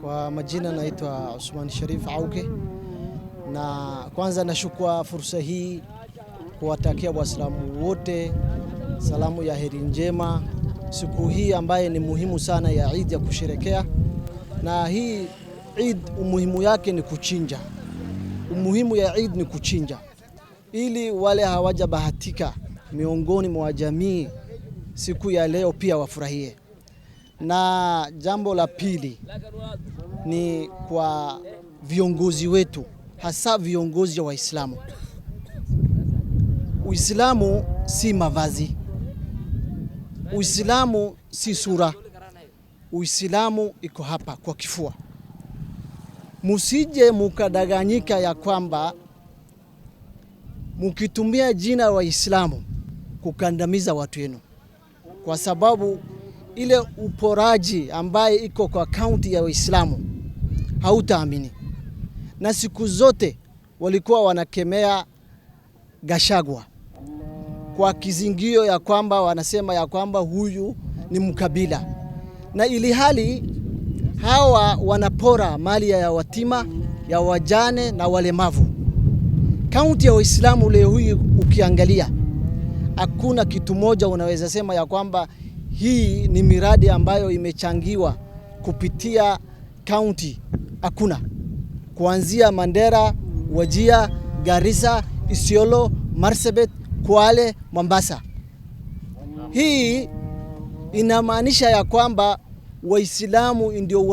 Kwa majina naitwa Usman Sharif Auke, na kwanza nashukua fursa hii kuwatakia Waislamu wote salamu ya heri njema siku hii ambaye ni muhimu sana ya Eid ya kusherekea. Na hii Eid umuhimu yake ni kuchinja. Umuhimu ya Eid ni kuchinja ili wale hawajabahatika miongoni mwa jamii siku ya leo pia wafurahie. Na jambo la pili ni kwa viongozi wetu, hasa viongozi wa Waislamu. Uislamu si mavazi, Uislamu si sura, Uislamu iko hapa kwa kifua. Musije mukadanganyika ya kwamba mukitumia jina wa Waislamu kukandamiza watu wenu, kwa sababu ile uporaji ambaye iko kwa kaunti ya Waislamu hautaamini. Na siku zote walikuwa wanakemea Gachagua kwa kizingio ya kwamba wanasema ya kwamba huyu ni mkabila, na ili hali hawa wanapora mali ya watima, ya wajane na walemavu. Kaunti ya Waislamu leo hii ukiangalia, hakuna kitu moja unaweza sema ya kwamba hii ni miradi ambayo imechangiwa kupitia kaunti. Hakuna. Kuanzia Mandera, Wajir, Garissa, Isiolo, Marsabit, Kwale, Mombasa. Hii inamaanisha ya kwamba Waislamu ndio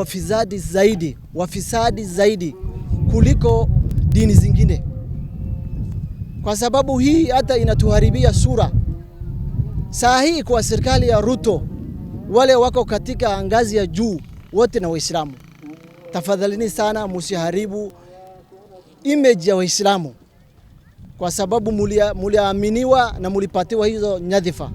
wafisadi zaidi kuliko dini zingine. Kwa sababu hii hata inatuharibia sura. Saa hii kwa serikali ya Ruto, wale wako katika ngazi ya juu wote na Waislamu. Tafadhalini sana musiharibu image ya Waislamu, kwa sababu muliaminiwa na mulipatiwa hizo nyadhifa.